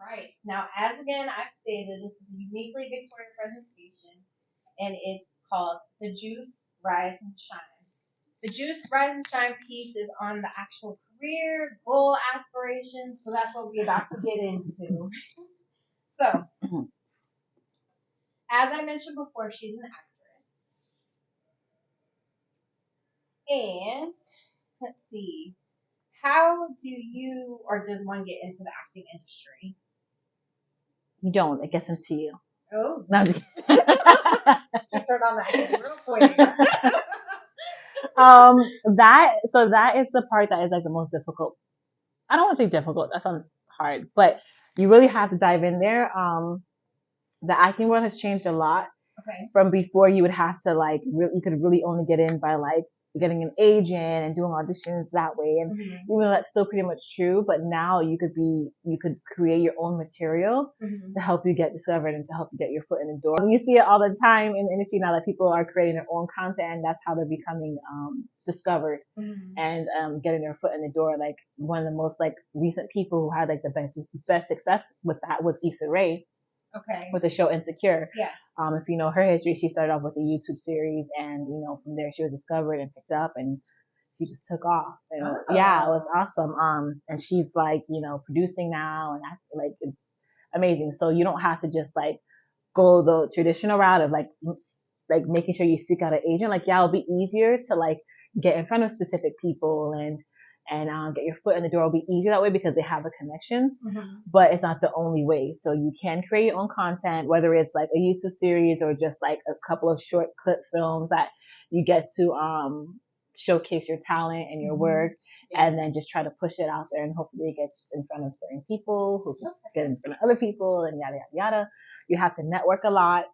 Right. Now, as again I've stated, this is a uniquely Victorian presentation, and it's called The Juice, Rise and Shine. The Juice, Rise and Shine piece is on the actual career, goal, aspirations, so that's what we're about to get into. So, as I mentioned before, she's an actress. And, let's see, how do you, or does one get into the acting industry? You don't. It gets into you. Oh. No, She turned on that real quick. that is the part that is like the most difficult. I don't want to say difficult. That sounds hard, but you really have to dive in there. The acting world has changed a lot. Okay. From before, you would have to like you could really only get in by like getting an agent and doing auditions that way, and even though that's still pretty much true, but now you could create your own material to help you get discovered and to help you get your foot in the door. You see it all the time in the industry now that people are creating their own content, and that's how they're becoming discovered and getting their foot in the door. Like one of the most like recent people who had like the best success with that was Issa Rae. Okay. With the show Insecure. Yeah. If you know her history, she started off with a YouTube series, and from there she was discovered and picked up, and she just took off. And yeah, it was awesome. And she's like producing now, and that's like it's amazing. So you don't have to just like go the traditional route of like making sure you seek out an agent. Like yeah, it'll be easier to like get in front of specific people and get your foot in the door will be easier that way because they have the connections, but it's not the only way. So you can create your own content, whether it's like a YouTube series or just like a couple of short clip films that you get to showcase your talent and your work, and then just try to push it out there, and hopefully it gets in front of certain people who can get in front of other people, and yada yada yada. You have to network a lot,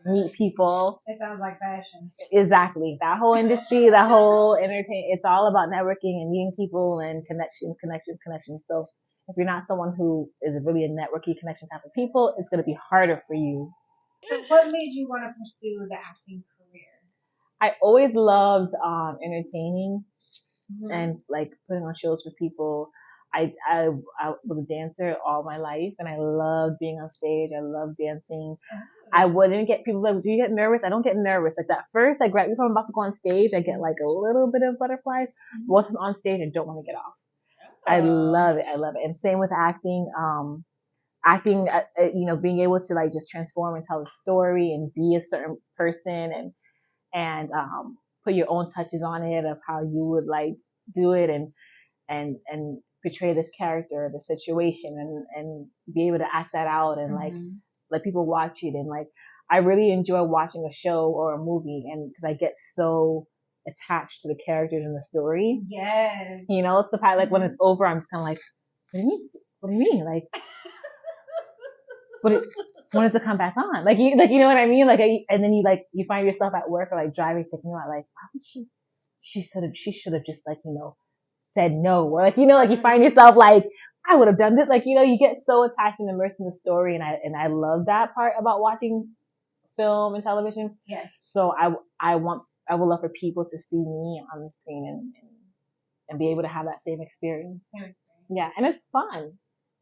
meet people. It sounds like fashion. Exactly. That whole industry, that whole it's all about networking and meeting people and connections. So if you're not someone who is really a networking connection type of people, it's going to be harder for you. So what made you want to pursue the acting career? I always loved entertaining and like putting on shows for people. I was a dancer all my life, and I loved being on stage. I love dancing. I wouldn't get people like, do you get nervous? I don't get nervous. Like that first, like right before I'm about to go on stage, I get like a little bit of butterflies. Once I'm on stage, I don't want to get off. I love it. I love it. And same with acting. Acting, being able to like just transform and tell a story and be a certain person and put your own touches on it of how you would like do it and portray this character, the situation, and be able to act that out and like let people watch it. And like I really enjoy watching a show or a movie, and because I get so attached to the characters and the story. Yes. It's the part like when it's over, I'm just kind of like, what do you mean? What do you mean? Like, when does it come back on? Like you know what I mean? Like, and then you find yourself at work or like driving, thinking about like, why would she should have just like, said no. Or like, like you find yourself like, I would have done this. Like, you get so attached and immersed in the story. And I love that part about watching film and television. Yes. So I would love for people to see me on the screen and be able to have that same experience. Yeah. And it's fun.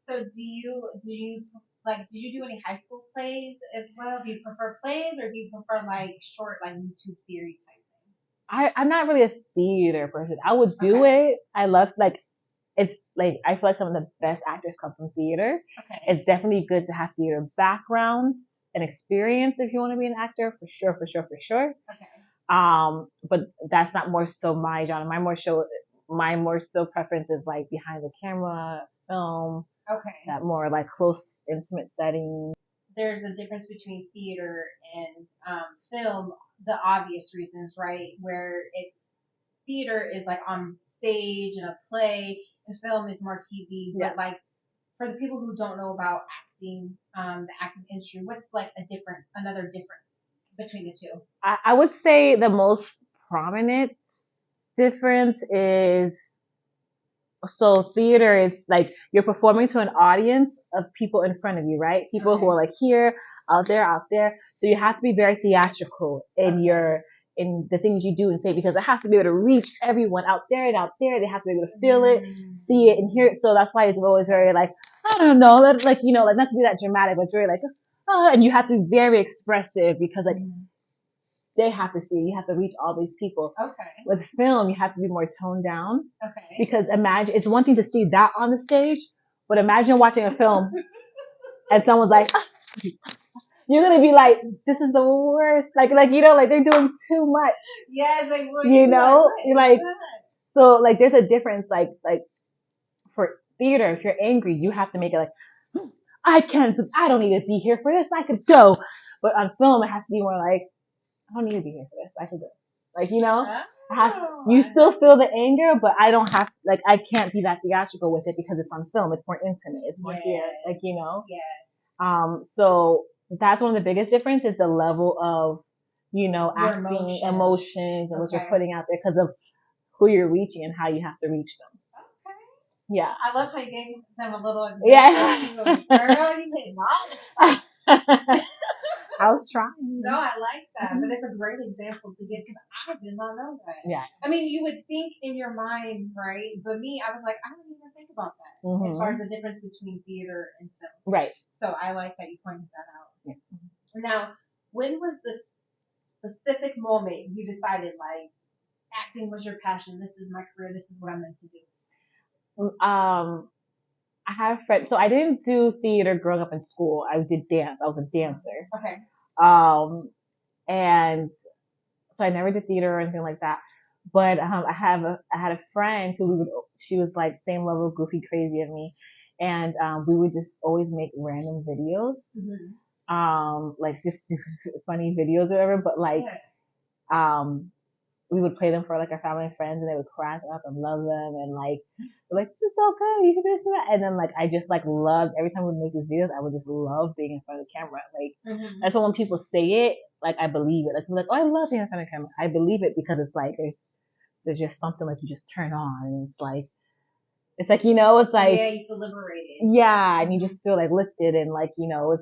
So did you do any high school plays as well? Do you prefer plays or do you prefer like short, like YouTube series type thing? I'm not really a theater person. I would do it. I love it's like I feel like some of the best actors come from theater. Okay. It's definitely good to have theater background and experience if you want to be an actor, for sure. Okay. But that's not more so my genre. My more so preference is like behind the camera, film. Okay. That more like close, intimate setting. There's a difference between theater and film. The obvious reasons, right? Where it's theater is like on stage and a play, and film is more TV. Yeah. But like for the people who don't know about acting, the acting industry, what's like another difference between the two? I would say the most prominent difference is, so theater is like you're performing to an audience of people in front of you, right? People who are like here, out there. So you have to be very theatrical in your in the things you do and say, because it has to be able to reach everyone out there and out there. They have to be able to feel it, see it, and hear it. So that's why it's always very like, I don't know, like, you know, like not to be that dramatic, but it's very like, and you have to be very expressive because like they have to see, you have to reach all these people. Okay. With film, you have to be more toned down. Okay. Because imagine, it's one thing to see that on the stage, but imagine watching a film and someone's like, you're gonna be like, this is the worst. Like, you know, like they're doing too much. Yeah, it's like, well, you know, like, that? So like, there's a difference. Like for theater, if you're angry, you have to make it like, I don't need to be here for this. I could go. But on film, it has to be more like, I don't need to be here for this. I could go. Like, you know, you still feel the anger, but I don't have, like, I can't be that theatrical with it because it's on film. It's more intimate. It's more like, you know. So that's one of the biggest differences, the level of, you know, your acting, emotions, and what you're putting out there because of who you're reaching and how you have to reach them. Okay. Yeah. I love how you gave them a little example. Yeah. Girl, you hit all. I was trying. No, I like that, but it's a great example to give because I did not know that. Yeah. I mean, you would think in your mind, right? But me, I was like, I don't even think about that as far as the difference between theater and film. Right. So I like that you pointed that out. Yeah. Now, when was the specific moment you decided, like, acting was your passion? This is my career. This is what I'm meant to do. I have friends. So I didn't do theater growing up in school. I did dance. I was a dancer. Okay. And so I never did theater or anything like that. But I had a friend who she was like same level of goofy crazy as me, and we would just always make random videos, like just funny videos or whatever. But like, we would play them for like our family and friends, and they would crack up and love them, and like this is so good, you can do this and that. And then like I just like loved every time we would make these videos, I would just love being in front of the camera. Like that's why when people say it, like I believe it. Like people are like, oh, I love being in front of the camera. I believe it because it's like there's just something like you just turn on, and it's like you know, it's like you feel liberated. Yeah, and you just feel like lifted, and like you know,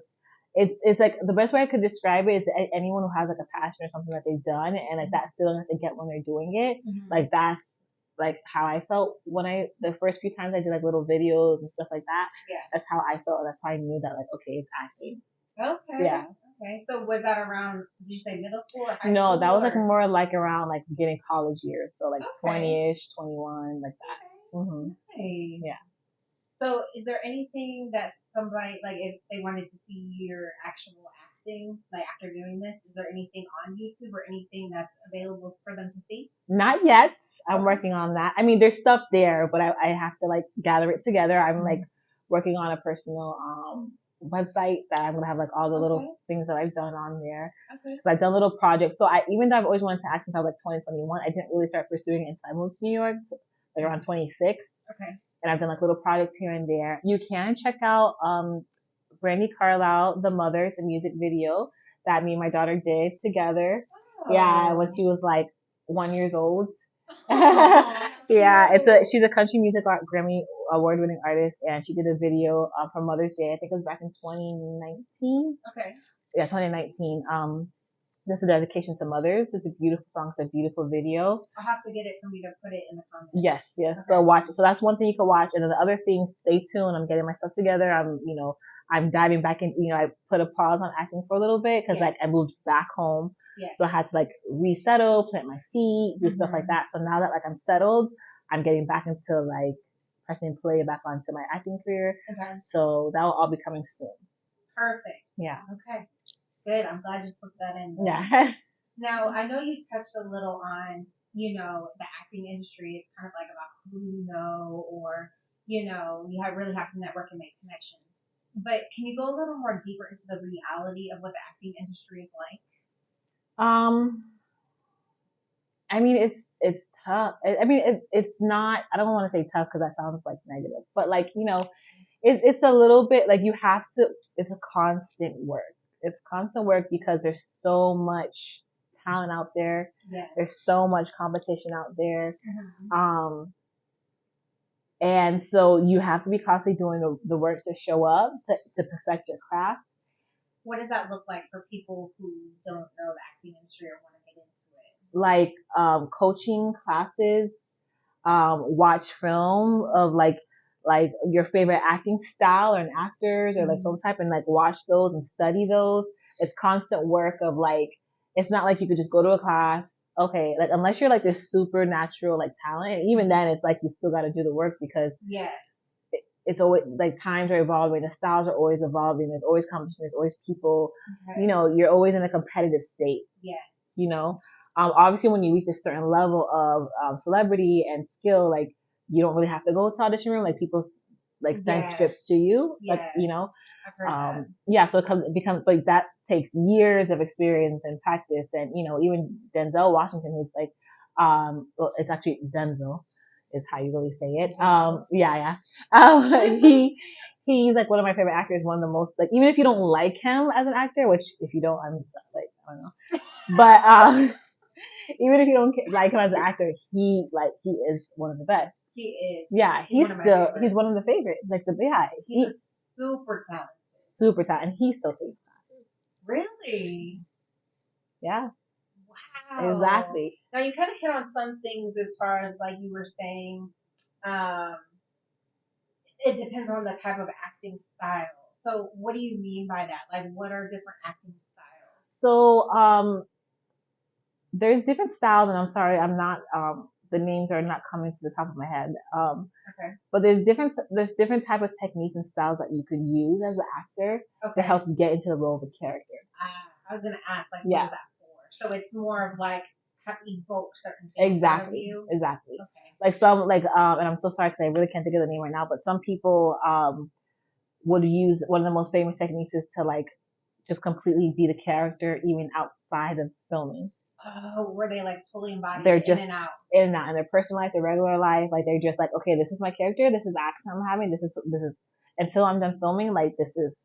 it's like the best way I could describe it is anyone who has like a passion or something that they've done and like that feeling that they get when they're doing it, like that's like how I felt when the first few times I did like little videos and stuff like that. Yeah. That's how I felt. That's how I knew that like, okay, it's acting. Okay. Yeah. Okay. So was that around, did you say middle school or high school? No, that was like more like around like beginning college years. So like 20-ish, 21, like that. Nice. Yeah. So is there anything that somebody, like if they wanted to see your actual acting, like after doing this, is there anything on YouTube or anything that's available for them to see? Not yet. I'm working on that. I mean, there's stuff there, but I have to like gather it together. I'm like working on a personal website that I'm gonna have like all the little things that I've done on there. Okay. So I've done little projects. So even though I've always wanted to act since I was like 2021, I didn't really start pursuing it until I moved to New York, like around 26. Okay. And I've done like little projects here and there. You can check out Brandy Carlisle, The Mother. It's a music video that me and my daughter did together. Oh. Yeah, when she was like 1 year old. Yeah, she's a country music Grammy award winning artist, and she did a video for Mother's Day. I think it was back in 2019. Okay. Yeah, 2019. Just a dedication to mothers. It's a beautiful song. It's a beautiful video. I'll have to get it from you to put it in the comments. Yes. Okay. So watch it. So that's one thing you can watch, and then the other things, stay tuned. I'm getting myself together. I'm diving back in. I put a pause on acting for a little bit because like I moved back home. Yes. So I had to like resettle, plant my feet, do stuff like that. So now that like I'm settled, I'm getting back into like pressing play back onto my acting career. Okay. So that will all be coming soon. Perfect. Yeah. Okay. Good. I'm glad you put that in. Yeah. Now, I know you touched a little on, the acting industry. It's kind of like about who you know or, you really have to network and make connections. But can you go a little more deeper into the reality of what the acting industry is like? I mean, it's tough. I mean, it's not, I don't want to say tough because that sounds like negative, but like, it's a little bit like it's a constant work. It's constant work because there's so much talent out there. Yes. There's so much competition out there. Mm-hmm. And so you have to be constantly doing the work to show up, to perfect your craft. What does that look like for people who don't know the acting industry or want to get into it? like coaching classes, watch film of like your favorite acting style or actors or like some type and like watch those and study those. It's constant work of like it's not like you could just go to a class. Okay, like unless you're like this supernatural like talent, and even then it's like you still got to do the work because Yes. It's always like times are evolving, the styles are always evolving. There's always competition. There's always people. Okay. You know, you're always in a competitive state. Yes. You know, obviously when you reach a certain level of celebrity and skill, like you don't really have to go to audition room. Like people like send scripts to you. Like you know, I've heard that. yeah. So it becomes like that takes years of experience and practice, and you know, even Denzel Washington, who's like, well, it's actually Denzel is how you really say it. Yeah. He's like one of my favorite actors. One of the most like even if you don't like him as an actor, which if you don't, I'm just like I don't know. But even if you don't like him as an actor, he is one of the best. He is. Yeah, he's one of the favorites. Like he's super talented. Super talented, and he still takes classes. Really? Yeah. Wow. Exactly. Now you kind of hit on some things as far as like you were saying. It depends on the type of acting style. So what do you mean by that? Like what are different acting styles? So there's different styles, and I'm sorry, I'm not the names are not coming to the top of my head. Okay. But there's different type of techniques and styles that you could use as an actor to help you get into the role of a character. I was gonna ask like what is that for? So it's more of like how to evoke certain things. Exactly. Exactly. Okay. Like some like and I'm so sorry because I really can't think of the name right now, but some people would use one of the most famous techniques is to like just completely be the character even outside of filming. Oh, where they like totally embody they're just in and out. In and out in their personal life, their regular life. Like they're just like, okay, this is my character, this is the accent I'm having, this is until I'm done filming, like this is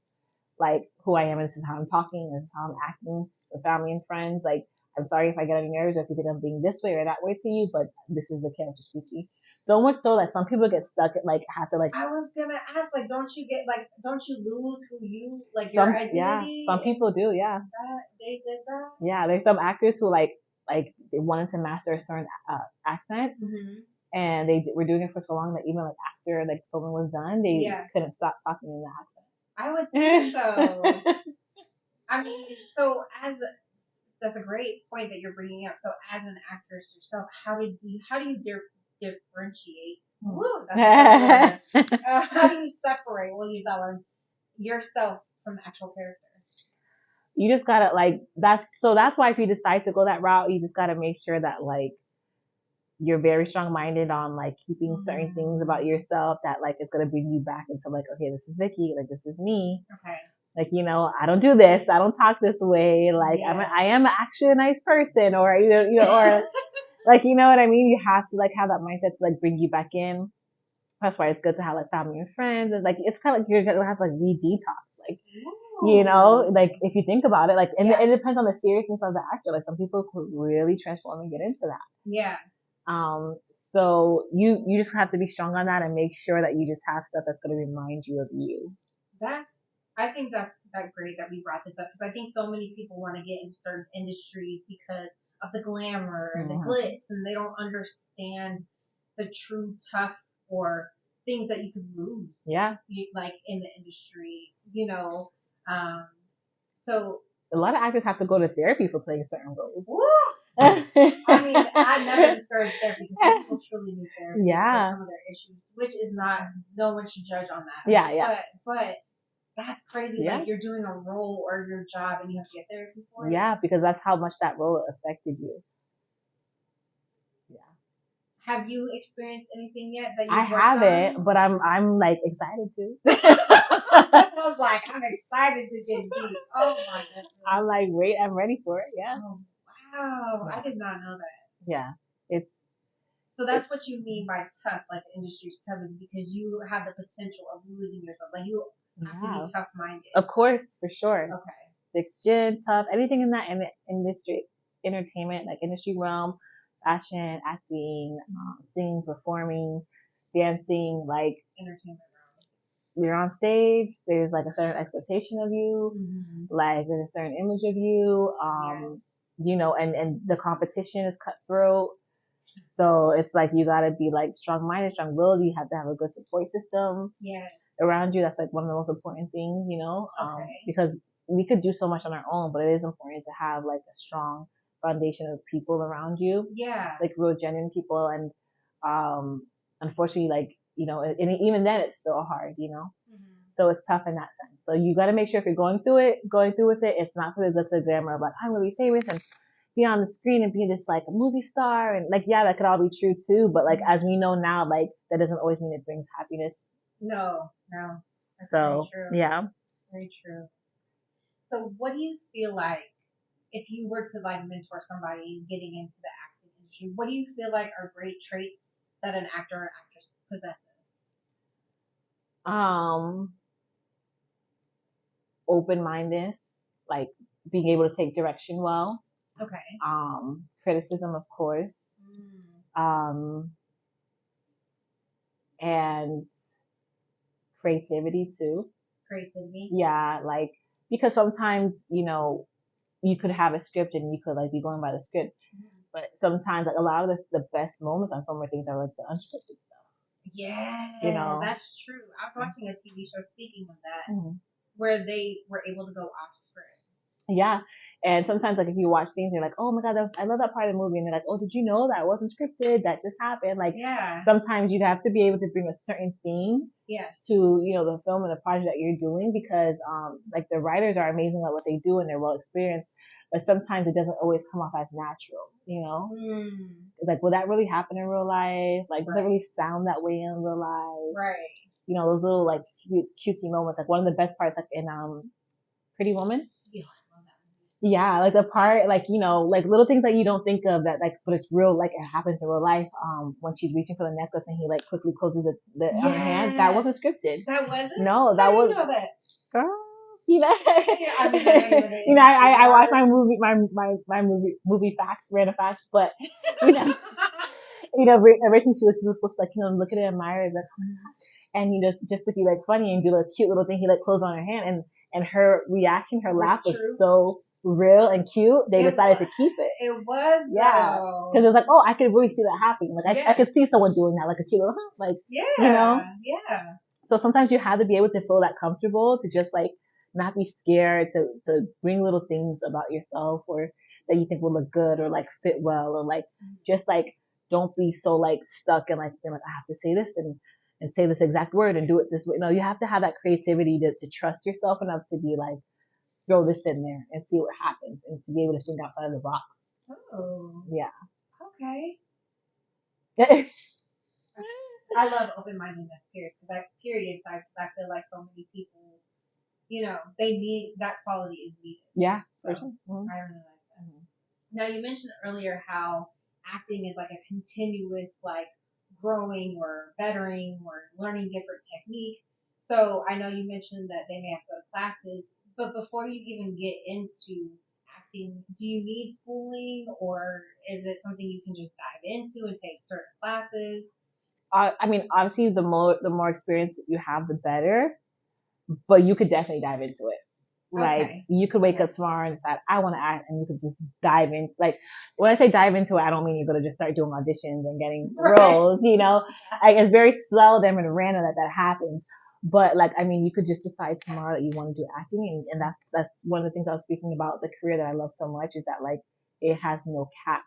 like who I am, and this is how I'm talking, and this is how I'm acting with family and friends. Like I'm sorry if I get on your nerves or if you think I'm being this way or that way to you, but this is the character speaking. So much so that some people get stuck at like have to like. I was gonna ask like, don't you lose who you like your identity? Yeah, some people do. Yeah. They did that. Yeah, there's some actors who like they wanted to master a certain accent, and they were doing it for so long that even like after like filming was done, they couldn't stop talking in the accent. I would think so. I mean, so that's a great point that you're bringing up. So as an actress yourself, how do you differentiate? Woo, that's how do you separate? We'll use that one. Yourself from the actual character. You just gotta like that's why if you decide to go that route, you just gotta make sure that like you're very strong minded on like keeping certain things about yourself that like it's gonna bring you back into like, okay, this is Vicky, like this is me. Okay. Like, you know, I don't do this, I don't talk this way, like I am actually a nice person, or you know or like, you know what I mean? You have to like have that mindset to like bring you back in. That's why it's good to have like family and friends. And like it's kind of like you're gonna have to like re-detox. Like, you know, like if you think about it, like and it depends on the seriousness of the actor. Like some people could really transform and get into that. Yeah. So you just have to be strong on that and make sure that you just have stuff that's gonna remind you of you. I think that's great that we brought this up because I think so many people want to get into certain industries because of the glamour and the glitz, and they don't understand the true tough or things that you could lose. Yeah. Like in the industry, you know. So a lot of actors have to go to therapy for playing certain roles. Woo! I mean, I never discourage therapy because people truly need therapy for some of their issues, which is not, no one should judge on that. Yeah. But that's crazy. Yeah. Like you're doing a role or your job and you have to get therapy for it. Yeah, because that's how much that role affected you. Yeah. Have you experienced anything yet that you I haven't, but I'm like excited to. I was like, I'm excited to get deep. Oh my goodness. I'm like, wait, I'm ready for it. Yeah. Oh, wow. Yeah. I did not know that. Yeah. So that's what you mean by tough, like the industry's tough, is because you have the potential of losing yourself. Like you have to be tough minded. Of course, for sure. Okay. Thick skin, tough, anything in that industry, entertainment, like industry realm, fashion, acting, singing, performing, dancing, like entertainment realm. You're on stage, there's like a certain expectation of you, like there's a certain image of you. and the competition is cutthroat. So it's like you gotta be like strong-minded, strong-willed. You have to have a good support system around you. That's like one of the most important things, because we could do so much on our own, but it is important to have like a strong foundation of people around you. Yeah. Like real genuine people. And unfortunately, like, and even then it's still hard. So it's tough in that sense. So you got to make sure if you're going through with it, it's not for the glamour of like, I'm going to be famous and be on the screen and be this like a movie star. And like, yeah, that could all be true too. But like, as we know now, like that doesn't always mean it brings happiness. No. That's So, very true. yeah. Very true. So what do you feel like if you were to like mentor somebody getting into the acting industry, what do you feel like are great traits that an actor or actress possesses? Open-mindedness, like being able to take direction well. Okay. Criticism, of course. And creativity too. Creativity? Yeah, like, because sometimes, you could have a script and you could like be going by the script. But sometimes like a lot of the best moments on film things are like the unscripted stuff. Yeah, that's true. I was watching a TV show, speaking of that, where they were able to go off script. Yeah. And sometimes like if you watch scenes, you're like, oh my God, I love that part of the movie. And they're like, oh, did you know that wasn't scripted? That just happened. Like, sometimes you have to be able to bring a certain theme to, the film and the project that you're doing, because, like the writers are amazing at what they do and they're well experienced, but sometimes it doesn't always come off as natural, Like, will that really happen in real life? Like, does it really sound that way in real life? Right. Those little like cutesy moments. Like one of the best parts, like in, Pretty Woman. Yeah, like the part, like, like little things that you don't think of that, like, but it's real, like it happens in real life. When she's reaching for the necklace and he like quickly closes the on her hand, that wasn't scripted. That wasn't? No, that was. Know that? Girl, I mean, I watch my movie facts, random facts, but originally she was supposed to like, look at it, admire it, like, and just to be like funny and do a cute little thing, he like closed on her hand, and her reaction, her laugh was so real and cute. They decided to keep it. It was, yeah, because it was like, oh, I could really see that happening. Like I could see someone doing that, like a cute little, like, yeah. So sometimes you have to be able to feel that comfortable to just like not be scared to bring little things about yourself or that you think will look good or like fit well, or like just like don't be so like stuck and like being like, I have to say this and say this exact word and do it this way. No, you have to have that creativity to trust yourself enough to be like, throw this in there and see what happens, and to be able to think outside of the box. Oh. Yeah. Okay. I love open-mindedness, period. I feel like so many people, they need that quality is needed. Yeah. So, I really like that. Now, you mentioned earlier how acting is like a continuous, like, growing or bettering or learning different techniques. So I know you mentioned that they may have to go to classes, but before you even get into acting, do you need schooling, or is it something you can just dive into and take certain classes? I mean, obviously, the more experience you have, the better. But you could definitely dive into it. Like, you could wake up tomorrow and decide, I want to act, and you could just dive in. Like, when I say dive into it, I don't mean you're going to just start doing auditions and getting roles, Like, it's very seldom and random that happens. But, like, I mean, you could just decide tomorrow that you want to do acting, and that's one of the things I was speaking about, the career that I love so much, is that, like, it has no cap.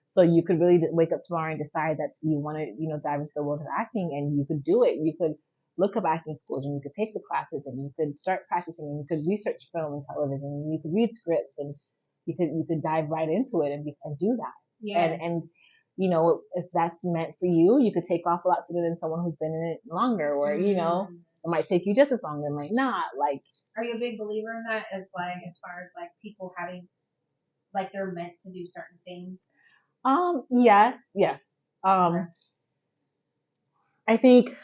So you could really wake up tomorrow and decide that you want to, dive into the world of acting, and you could do it. You could look up acting schools, and you could take the classes, and you could start practicing, and you could research film and television, and you could read scripts, and you could dive right into it and do that. Yes. And if that's meant for you, you could take off a lot sooner than someone who's been in it longer, or it might take you just as long, it might not. Like, are you a big believer in that, as far as like people having, like, they're meant to do certain things? Yes. I think,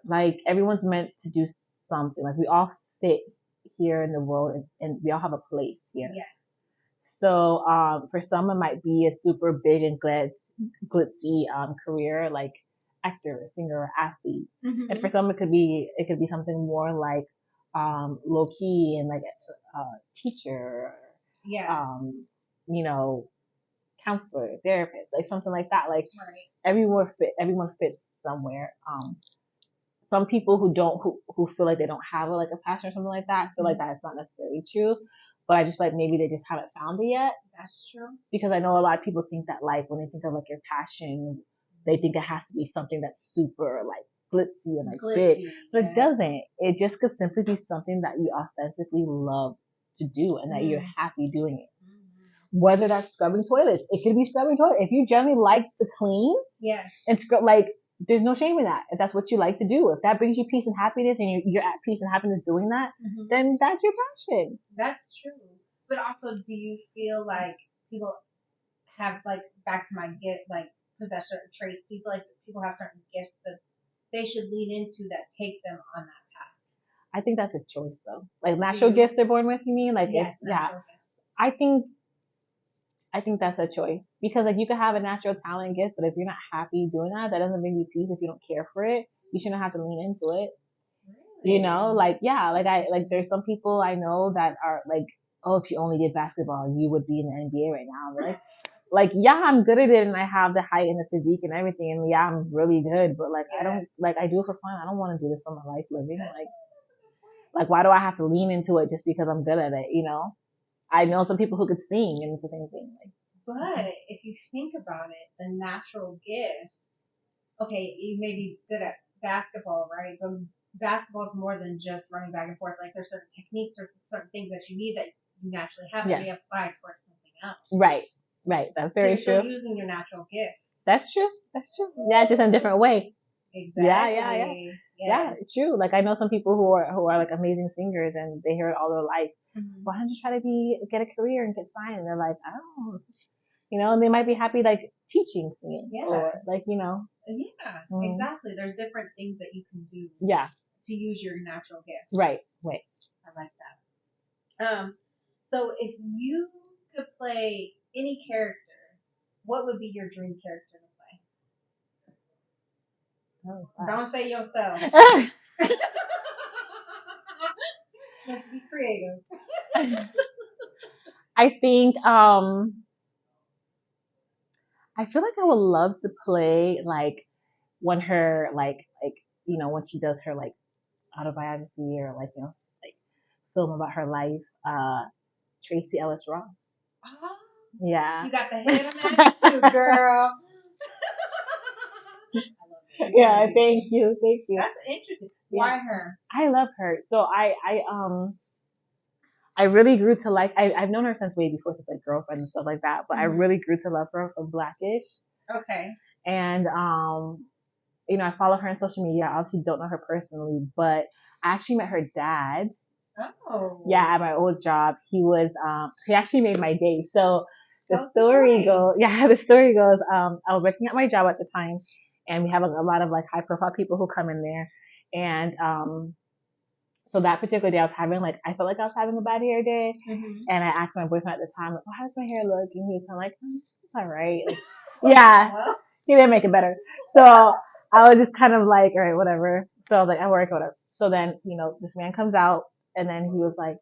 like, everyone's meant to do something. Like, we all fit here in the world, and we all have a place here. Yes. So, for some, it might be a super big and glitzy, career, like actor, singer, or athlete. And for some, it could be something more like, low key and like, teacher, Yeah. you know, counselor, therapist, like something like that. Like Right. everyone fits somewhere. Some people who feel like they don't have like a passion or something like that feel like that's not necessarily true. But I just like maybe they just haven't found it yet. That's true. Because I know a lot of people think that like when they think of like your passion, they think it has to be something that's super like glitzy and like big. But it doesn't. It just could simply be something that you authentically love to do and that you're happy doing it. Whether that's scrubbing toilets, it could be scrubbing toilets. If you generally like to clean, and scrub, like there's no shame in that. If that's what you like to do, if that brings you peace and happiness, and you're at peace and happiness doing that, then that's your passion. That's true. But also, do you feel like people have like back to my gift, like possess certain traits? Do you feel like people have certain gifts that they should lean into that take them on that path? I think that's a choice though. Like natural gifts they're born with, you mean? Like yes, it's I think that's a choice because like you could have a natural talent gift, but if you're not happy doing that, that doesn't bring you peace. If you don't care for it, you shouldn't have to lean into it. Really? You know, like yeah, like there's some people I know that are like, oh, if you only did basketball, you would be in the NBA right now. Like yeah, I'm good at it and I have the height and the physique and everything, and yeah, I'm really good, but like I don't like I do it for fun. I don't want to do this for my life living. Like why do I have to lean into it just because I'm good at it? You know. I know some people who could sing, and it's the same thing. Like, but if you think about it, the natural gift, okay, you may be good at basketball, right? But basketball is more than just running back and forth. Like there's certain techniques or certain things that you need that you naturally have to be applied for something else. Right. That's very true. So you're using your natural gift. That's true. Yeah, just in a different way. Exactly. Yeah, it's true. Like I know some people who are like amazing singers and they hear it all their life. Why don't you try to get a career and get signed? And they're like, oh, you know, and they might be happy like teaching singing or like, you know. Yeah, exactly. There's different things that you can do. Yeah. To use your natural gift. Right. I like that. So if you could play any character, what would be your dream character to play? Oh, wow. Don't say yourself. Let's be creative. I think I feel like I would love to play like when her like you know when she does her like autobiography or like you know like film about her life, Tracy Ellis Ross. Oh, yeah. You got the head of that too, girl. Yeah, thank you. That's interesting. Why her? I love her. So I really grew to like I've known her since way before, since like girlfriend and stuff like that. But I really grew to love her from Blackish. Okay. And you know, I follow her on social media. I obviously don't know her personally, but I actually met her dad. Oh. Yeah, at my old job. He actually made my day. So the story goes, I was working at my job at the time, and we have a lot of like high profile people who come in there. And so that particular day I felt like I was having a bad hair day. And I asked my boyfriend at the time, like, oh, how does my hair look? And he was kind of like, it's all right. Like, yeah, he didn't make it better. So I was just kind of like, all right, whatever. So I was like, I work, whatever. So then, you know, this man comes out and then he was like,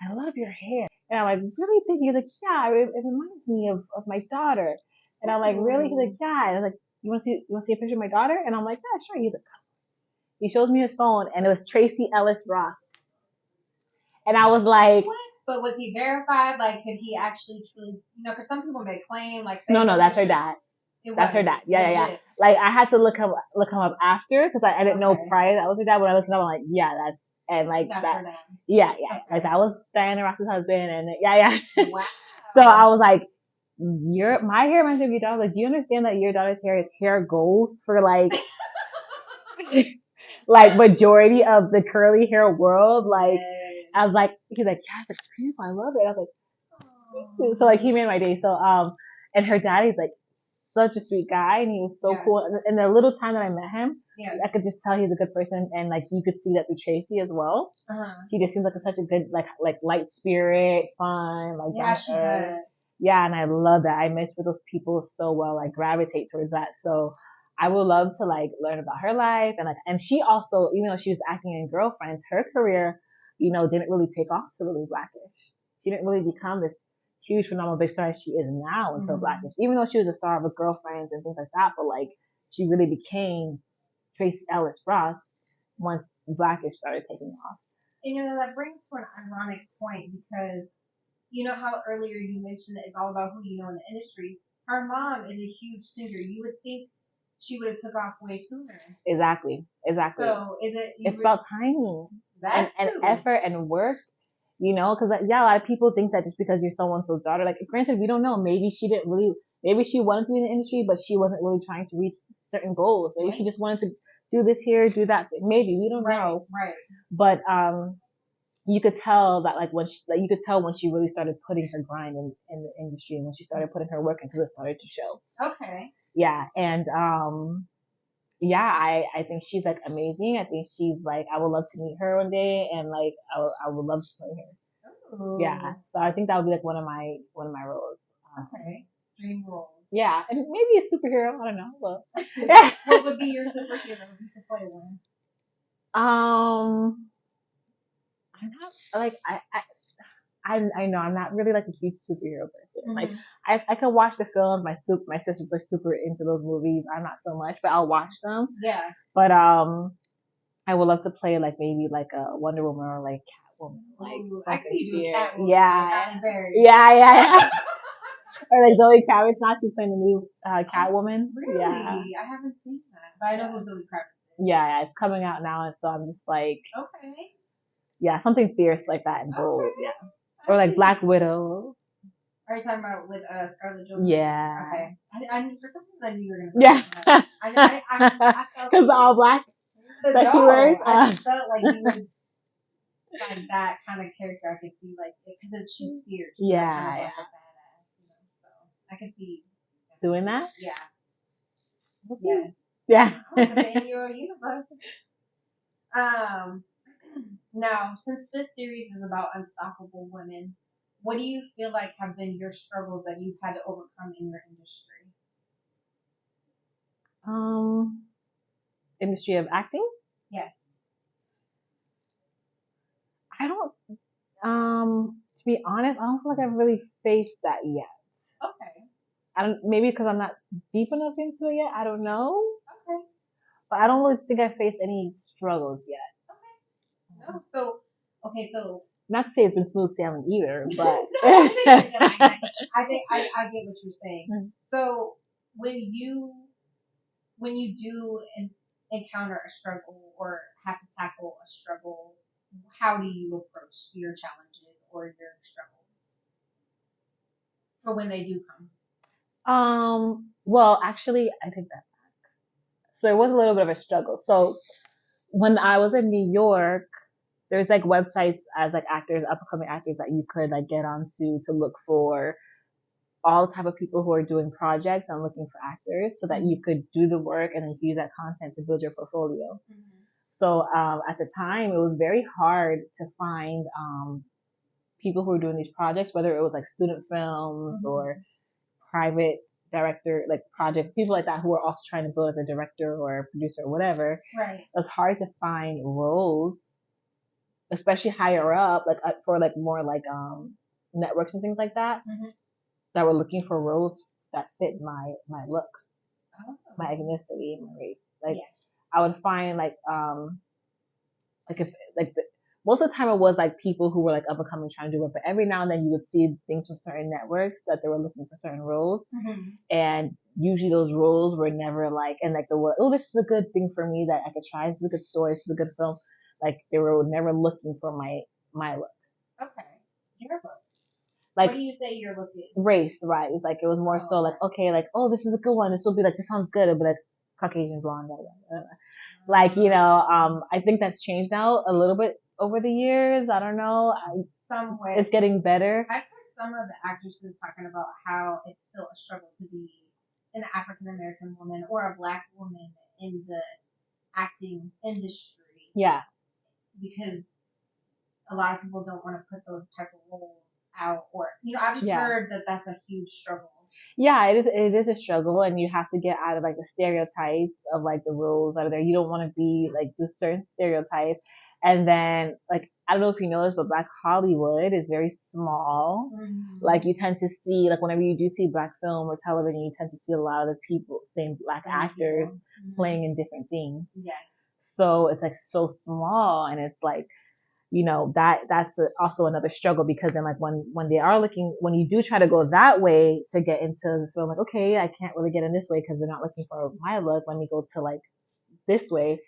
I love your hair. And I'm like, really? Think he's like, yeah, it reminds me of my daughter. And I'm like, really? He's like, yeah. And I was like, you want to see a picture of my daughter? And I'm like, yeah, sure. He's like, he shows me his phone and it was Tracy Ellis Ross. And I was like, what? But was he verified? Like, could he actually truly, you know, because some people may claim, like, no, that's her dad. That's her dad. Yeah. Like, I had to look him up after because I didn't know prior that was her dad. When I looked him up, I'm like, yeah, that's, and like, that's that, her dad. Yeah. Okay. Like, that was Diana Ross's husband, and yeah. Wow. So I was like, my hair reminds me of your daughter. Like, do you understand that your daughter's hair goes for like, like majority of the curly hair world? Like, I was like, he's like, yeah, it's beautiful. I love it. I was like, thank you. So like, he made my day. So, and her daddy's like such a sweet guy, and he was so cool. And the little time that I met him, I could just tell he's a good person, and like you could see that through Tracy as well. He just seems like such a good, like light spirit, fun, like she does. Yeah, and I love that. I mix with those people so well. I gravitate towards that. So I would love to like learn about her life, and she also, even though she was acting in Girlfriends, her career didn't really take off to really Blackish. She didn't really become this huge phenomenal big star she is now until Blackish. Even though she was a star with Girlfriends and things like that, but like she really became Tracy Ellis Ross once Blackish started taking off. And that brings to an ironic point because you know how earlier you mentioned that it's all about who you know in the industry. Her mom is a huge singer. You would think she would have took off way sooner. Exactly. So it's about timing and effort and work, because a lot of people think that just because you're someone's daughter, like granted, we don't know. Maybe she wanted to be in the industry, but she wasn't really trying to reach certain goals. Maybe she just wanted to do this here, do that. Maybe we don't know. Right. But you could tell that you could tell when she really started putting her grind in the industry and when she started putting her work in, because it started to show. Okay. Yeah, and I think she's like amazing. I think she's like, I would love to meet her one day, and like I would love to play her. Ooh. Yeah, so I think that would be like one of my roles. Okay, dream roles. Yeah, and maybe a superhero. I don't know. But what would be your superhero if you could play one? I'm not like I know I'm not really like a huge superhero person. Mm-hmm. Like I can watch the films. My sisters are super into those movies. I'm not so much, but I'll watch them. Yeah. But I would love to play like maybe like a Wonder Woman or like Catwoman. Like I can do Catwoman. Yeah. Or like Zoe Kravitz. Now she's playing the new Catwoman. Really? Yeah. I haven't seen that, but I know who Zoe Kravitz is. Yeah, it's coming out now, and so I'm just like, okay. Yeah, something fierce like that and bold. Okay. Yeah. Or like Black Widow. Are you talking about with Scarlett Johansson? Yeah. Okay. I for some reason I knew you were gonna. Yeah. I felt because all black that she wears. I just felt like you would like that kind of character. I could see like because she's fierce. Yeah. Kind of like a badass, so I could see doing that. Yeah. Yes. Yeah. In your universe. Now, since this series is about unstoppable women, what do you feel like have been your struggles that you've had to overcome in your industry? Industry of acting? Yes. I don't, to be honest, I don't feel like I've really faced that yet. Okay. Maybe because I'm not deep enough into it yet. I don't know. Okay. But I don't really think I faced any struggles yet. Okay. No. So. Not to say it's been smooth sailing either, but I think I get what you're saying. Mm-hmm. So when you do encounter a struggle or have to tackle a struggle, how do you approach your challenges or your struggles for when they do come? Well, actually, I take that back. So it was a little bit of a struggle. So when I was in New York, there's like websites as like actors, upcoming actors that you could like get onto to look for all type of people who are doing projects and looking for actors so that you could do the work and then you could use that content to build your portfolio. Mm-hmm. So at the time, it was very hard to find people who were doing these projects, whether it was like student films mm-hmm. or private director, like projects, people like that who were also trying to build as a director or a producer or whatever. Right. It was hard to find roles, especially higher up, like for like more like networks and things like that, mm-hmm. that were looking for roles that fit my look, my ethnicity, my race. Like I would find most of the time it was like people who were like up and coming trying to do it, but every now and then you would see things from certain networks that they were looking for certain roles, mm-hmm. and usually those roles were never like, and like this is a good thing for me that I could try. This is a good story. This is a good film. Like they were never looking for my look. Okay, your look. Like, what do you say your look is? Race, right? It's like it was more so like, okay, like, oh, this is a good one. This will be like, this sounds good. It'll be like Caucasian blonde. Like, I think that's changed now a little bit over the years. I don't know. Some way. It's getting better. I've heard some of the actresses talking about how it's still a struggle to be an African American woman or a Black woman in the acting industry. Yeah. Because a lot of people don't want to put those type of roles out, or I've just heard that that's a huge struggle. Yeah, it is a struggle, and you have to get out of like the stereotypes of like the roles that are there. You don't want to be like do certain stereotypes, and then like I don't know if you know this, but Black Hollywood is very small. Like you tend to see like whenever you do see Black film or television, you tend to see a lot of the people, same Black actors playing in different things. Yes. So it's like so small, and it's like that's also another struggle, because then like when they are looking, when you do try to go that way to get into the film, like okay, I can't really get in this way because they're not looking for my look, let me go to like this way.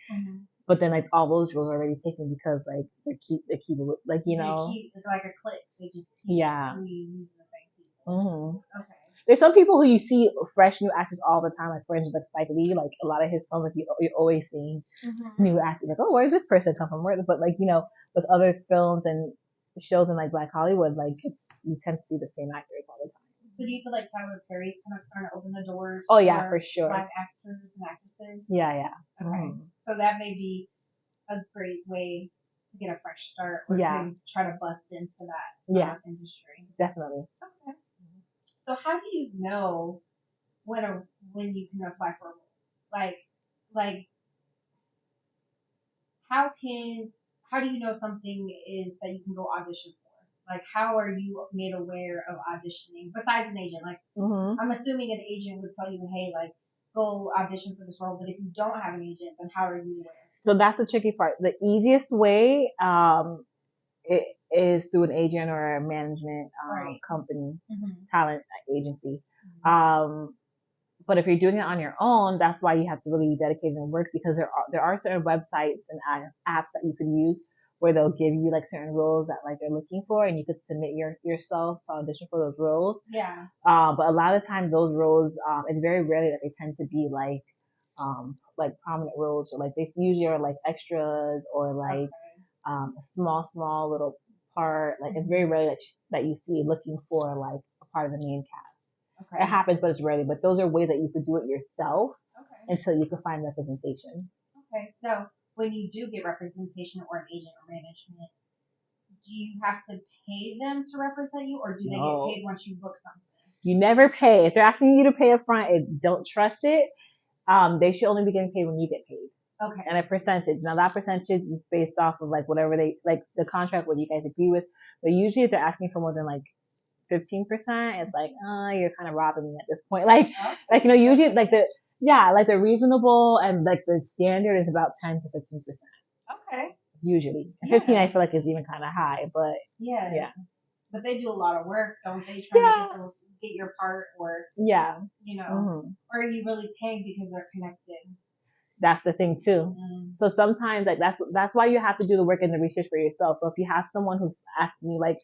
But then like all those roles are already taken because like they keep it like it's like a click, they just using the same people. Okay. There's some people who you see fresh new actors all the time, like for instance, like Spike Lee, like a lot of his films, like you're always seeing new actors, like, oh, where does this person come from? But like, with other films and shows in like Black Hollywood, like you tend to see the same actors all the time. So do you feel like Tyler Perry's kind of starting to open the doors? Oh yeah, for sure. Black actors and actresses. Yeah. Okay. So that may be a great way to get a fresh start, or to try to bust into that industry. Definitely. Okay. So how do you know when you can apply for a role? Like how do you know something is that you can go audition for? Like how are you made aware of auditioning besides an agent? Like I'm assuming an agent would tell you, hey, like go audition for this role, but if you don't have an agent, then how are you aware? So that's the tricky part. The easiest way it is through an agent or a management company, talent agency. But if you're doing it on your own, that's why you have to really be dedicated and work, because there are certain websites and apps that you could use where they'll give you like certain roles that like they're looking for, and you could submit yourself to audition for those roles. Yeah. But a lot of times those roles, it's very rarely that they tend to be like prominent roles, or like they usually are like extras, or like a small little part. Like it's very rarely that you see looking for like a part of the main cast. Okay. It happens, but it's rarely. But those are ways that you could do it yourself until you can find representation. Okay. So when you do get representation or an agent or management, do you have to pay them to represent you, or do they get paid once you book something? You never pay. If they're asking you to pay up front, don't trust it. They should only be getting paid when you get paid. Okay. And a percentage. Now that percentage is based off of like whatever they like the contract, what you guys agree with. But usually if they're asking for more than like 15%, it's like, you're kind of robbing me at this point. Usually like the reasonable and like the standard is about 10 to 15%. Okay. Usually. 15 I feel like is even kind of high, but yeah. But they do a lot of work, don't they? Trying to get your part, or or are you really paying because they're connected? That's the thing too. So sometimes like that's why you have to do the work and the research for yourself. So if you have someone who's asking you like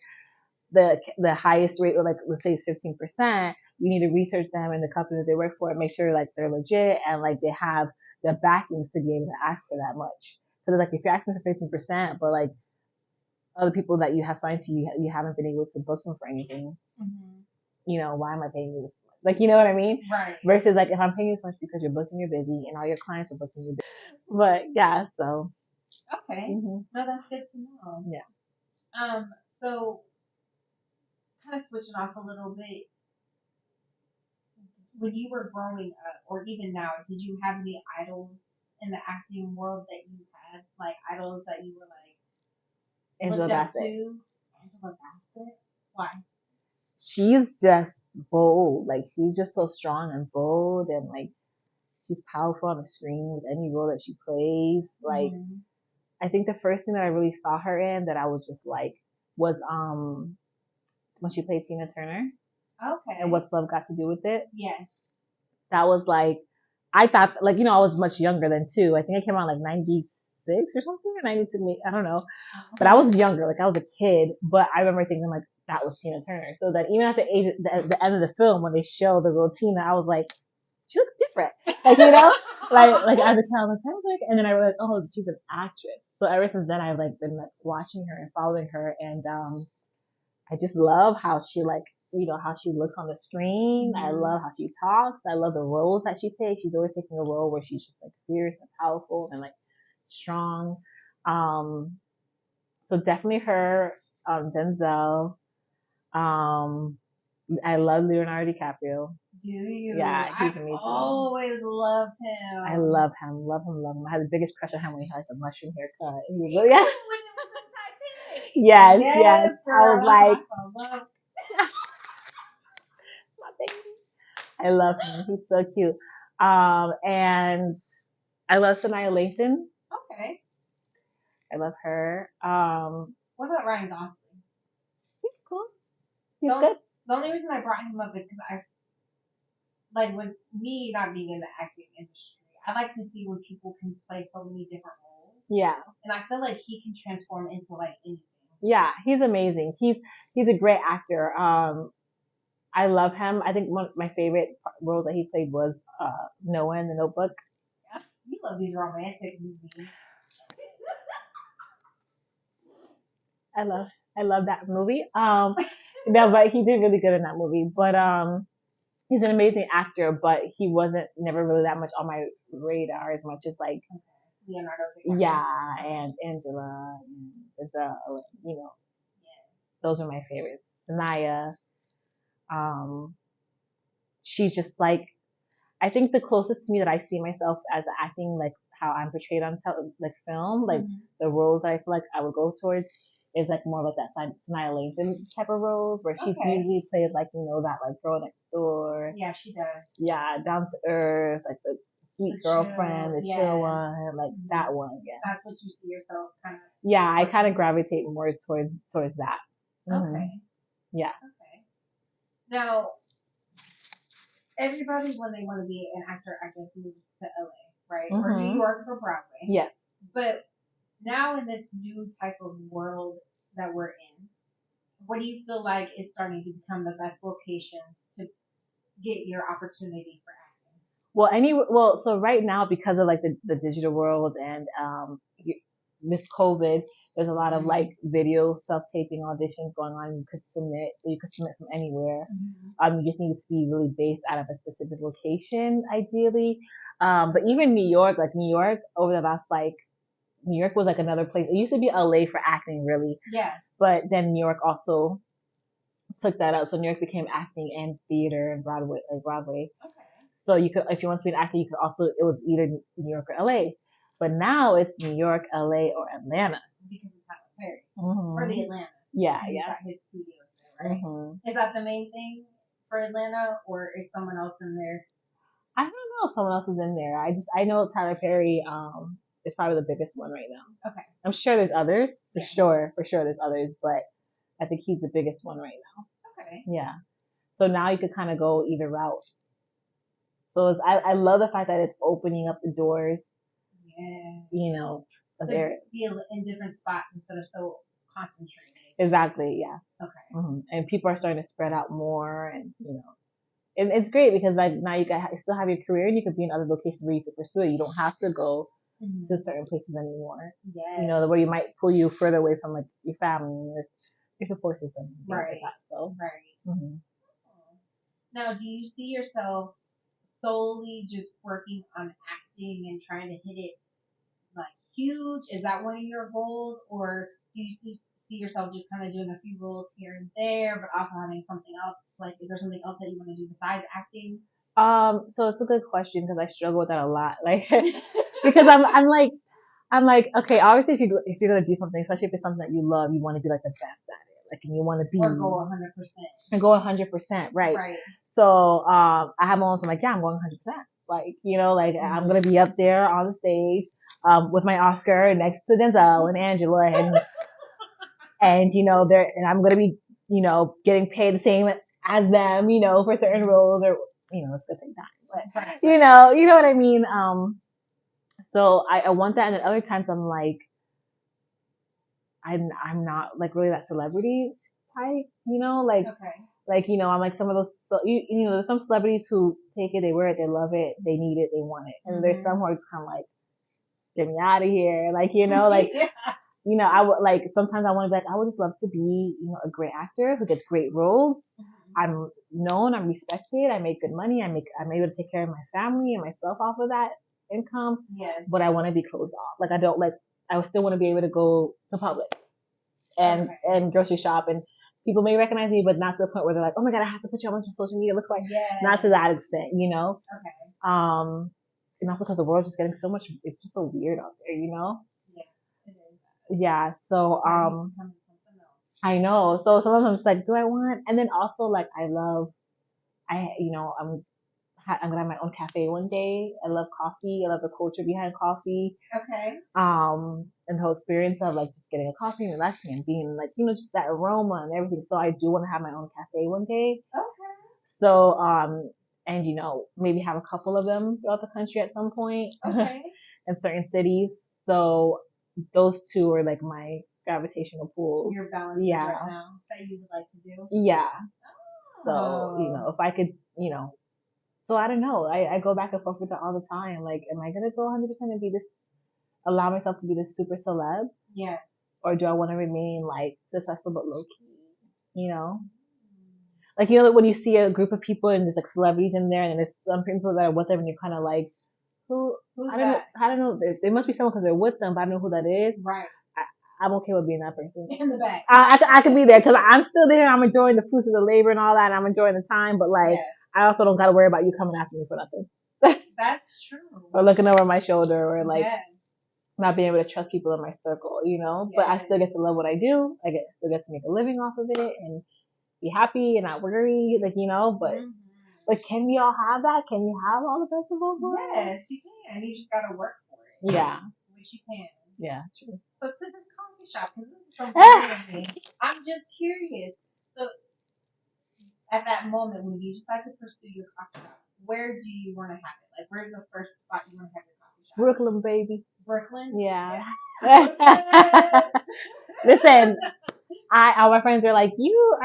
the highest rate, or like let's say it's 15%, you need to research them and the company that they work for, and make sure like they're legit and like they have the backings to be able to ask for that much. Because like if you're asking for 15%, but like other people that you have signed to you haven't been able to book them for anything. Why am I paying you this much? Like, you know what I mean? Right. Versus like if I'm paying you this much because you're booking, you're busy, and all your clients are booking, you're busy. But yeah, so. Okay. No, that's good to know. Yeah. So kind of switching off a little bit, when you were growing up, or even now, did you have any idols in the acting world that you had, like idols that you were like Angela Bassett? Angela Bassett? Why? She's just bold. Like she's just so strong and bold, and like she's powerful on the screen with any role that she plays. Like I think the first thing that I really saw her in that I was just like was when she played Tina Turner. Okay. And What's Love Got to Do with It? Yes. That was like, I thought like I was much younger then too. I think I came out like 96 or something, or 92. I don't know, but I was younger. Like I was a kid, but I remember thinking like that was Tina Turner. So that even at the end of the film when they show the real Tina, I was like, she looks different. Like like as a child, I was like, and then I realized, oh, she's an actress. So ever since then, I've like been like watching her and following her, and I just love how she like how she looks on the screen. I love how she talks. I love the roles that she takes. She's always taking a role where she's just like fierce and powerful and like strong. So definitely her, Denzel. I love Leonardo DiCaprio. Do you? Yeah, he's I've amazing. always loved him. I love him, love him, love him. I had the biggest crush on him when he had like the mushroom haircut. He was, yeah. When it was in Titanic. Yes, Yes, yes. girl, I was that's like, what I love. my baby. I love him. He's so cute. And I love Sanaya Lathan. Okay. I love her. What about Ryan Gosling? He's cool. He's good. The only reason I brought him up is because I like with me not being in the acting industry, I like to see when people can play so many different roles. Yeah. And I feel like he can transform into like anything. Yeah, he's amazing. He's a great actor. I love him. I think one of my favorite roles that he played was Noah in The Notebook. Yeah, you love these romantic movies. I love that movie. No, but he did really good in that movie. But he's an amazing actor, but he wasn't never really that much on my radar as much as like Leonardo DiCaprio. Yeah, and Angela and Denzel, you know. Yeah. Those are my favorites. Sanaya, she's just like, I think the closest to me that I see myself as acting, like how I'm portrayed on like film, like the roles I feel like I would go towards is like more like that Sanaya Lathan type of roles where she's usually plays like, you know, that like girl next door. Yeah, she does. Yeah, down to earth, like the sweet girlfriend, the chill one, like that one. Yeah. That's what you see yourself kind of. Yeah, I kind of gravitate more towards that. Okay. Yeah. Okay. Now, everybody when they want to be an actor, I guess moves to LA, right? Or New York for Broadway. Yes. But now in this new type of world that we're in, what do you feel like is starting to become the best locations to get your opportunity for acting? So right now because of like the digital world and this COVID, there's a lot of like video self-taping auditions going on. You could submit from anywhere. You just need to be really based out of a specific location, ideally. But even New York over the last like, New York was like another place. It used to be LA for acting, really. Yes. But then New York also took that up. So New York became acting and theater and Broadway. Okay. So you could, if you want to be an actor, you could also, it was either New York or LA. But now it's New York, LA, or Atlanta. Because it's Tyler Perry. Or the Atlanta. Yeah, He's got his studios there, right? Is that the main thing for Atlanta, or is someone else in there? I don't know if someone else is in there. I know Tyler Perry is probably the biggest one right now. Okay. I'm sure there's others, for sure there's others, but I think he's the biggest one right now. Okay. Yeah. So now you could kind of go either route. So I love the fact that it's opening up the doors. Yeah. You know, to be in different spots instead of so concentrated. Exactly. Yeah. Okay. And people are starting to spread out more, and you know, and it's great because like now you still have your career, and you could be in other locations where you could pursue it. You don't have to go to certain places anymore. Yeah. You know, where you might pull you further away from like your family. There's a support system. Right. Like that, so. Right. Now, do you see yourself solely just working on acting and trying to hit it like huge? Is that one of your goals, or do you see yourself just kind of doing a few roles here and there, but also having something else? Like, is there something else that you want to do besides acting? So it's a good question because I struggle with that a lot. Like, because I'm like, okay, obviously if you're gonna do something, especially if it's something that you love, you want to be like the best at it. Like, and you want to be or go 100%. And go 100%, right? Right. So I have moments I'm like, yeah, I'm going 100%. Like, you know, like I'm gonna be up there on the stage with my Oscar next to Denzel and Angela and you know and I'm gonna be, you know, getting paid the same as them, you know, for certain roles, or you know, it's gonna take time, but you know what I mean. So I want that, and then other times I'm like, I'm not like really that celebrity type, you know, like. Okay. Like, you know, I'm like some of those, you know, there's some celebrities who take it, they wear it, they love it, they need it, they want it. And there's some who are just kind of like, get me out of here. Like, you know, like, you know, I would like, sometimes I want to be like, I would just love to be, you know, a great actor who gets great roles. I'm known, I'm respected, I make good money, I'm able to take care of my family and myself off of that income. Yes. But I want to be closed off. Like, I still want to be able to go to Publix and grocery shop and people may recognize me, but not to the point where they're like, oh my god, I have to put you on my social media. Look like, not to that extent, you know. Okay. And also because the world's just getting so much. It's just so weird out there, you know. Yes, it is. Yeah. So I know. So sometimes I'm just like, do I want? And then also like I'm gonna have my own cafe one day. I love coffee. I love the culture behind coffee. Okay. And the whole experience of like just getting a coffee and relaxing and being like, just that aroma and everything. So I do want to have my own cafe one day. Okay. So, and maybe have a couple of them throughout the country at some point. Okay. In certain cities. So those two are like my gravitational pulls. Your balance right now that you would like to do. Yeah. Oh. So, if I could, so I don't know. I go back and forth with that all the time. Like, am I gonna go 100% and allow myself to be this super celeb? Yes. Or do I want to remain like successful but low key? Like, when you see a group of people and there's like celebrities in there and there's some people that are with them and you're kind of like, who's I don't that? know. I don't know. There must be someone because they're with them, but I don't know who that is. Right. I'm okay with being that person. In the back. I could be there because I'm still there. I'm enjoying the fruits of the labor and all that. And I'm enjoying the time, but like, yes. I also don't got to worry about you coming after me for nothing. That's true. Or looking over my shoulder or like yes. not being able to trust people in my circle, Yes. But I still get to love what I do. Still get to make a living off of it and be happy and not worry, but But can we all have that? Can you have all the best of both worlds? Yes, you can. You just gotta work for it. Yeah. Which you can. Yeah, true. So to this coffee shop, because this is something new to me, I'm just curious. So at that moment when you decide to pursue your coffee shop, where do you want to have it? Like, where's the first spot you want to have your coffee shop? Brooklyn, baby. Brooklyn? Yeah. Listen, all my friends are like, you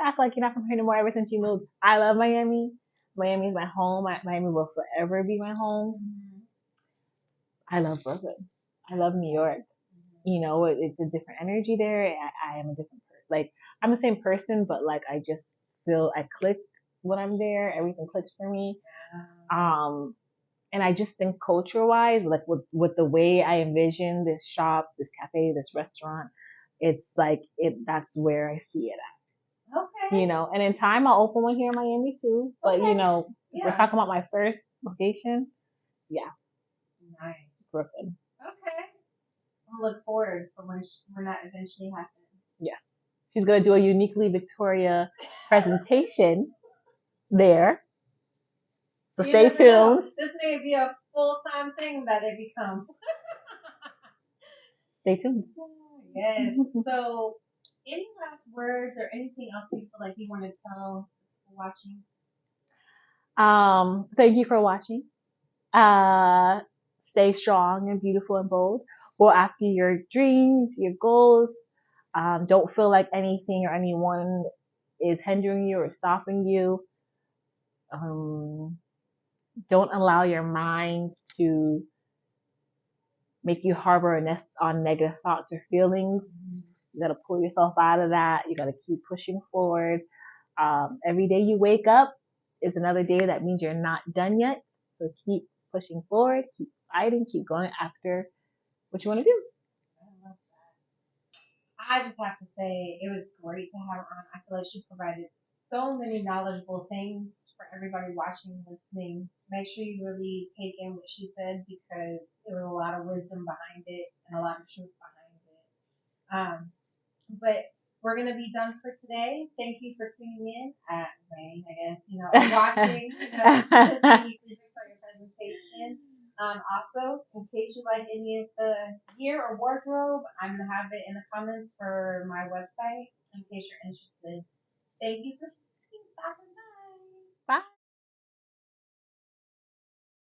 act like you're not from here anymore ever since you moved. I love Miami. Miami is my home. Miami will forever be my home. Mm-hmm. I love Brooklyn. I love New York. Mm-hmm. It's a different energy there. I am a different person. Like, I'm the same person, but like, I just feel I click when I'm there. Everything clicks for me. And I just think culture-wise, like with the way I envision this shop, this cafe, this restaurant, it's like that's where I see it at. Okay. And in time I'll open one here in Miami too. But okay. If we're talking about my first location, yeah. Nice. Brooklyn. Okay. I'll look forward for when that eventually happens. Yeah. She's gonna do a uniquely Victoria presentation there. So stay tuned. Know. This may be a full-time thing that it becomes. Stay tuned. Yes. So, any last words or anything else you feel like you want to tell people watching? Thank you for watching. Stay strong and beautiful and bold. Go after your dreams, your goals. Don't feel like anything or anyone is hindering you or stopping you. Don't allow your mind to make you harbor a nest on negative thoughts or feelings. You gotta pull yourself out of that. You gotta keep pushing forward. Every day you wake up is another day that means you're not done yet. So keep pushing forward, keep fighting, keep going after what you want to do. I love that. I just have to say it was great to have her on. I feel like she provided so many knowledgeable things for everybody watching and listening. Make sure you really take in what she said because there was a lot of wisdom behind it and a lot of truth behind it. But we're going to be done for today. Thank you for tuning in. Wayne, I guess, watching, listening for your presentation. Also, in case you like any of the gear or wardrobe, I'm going to have it in the comments for my website in case you're interested. Thank you for stopping by. Bye.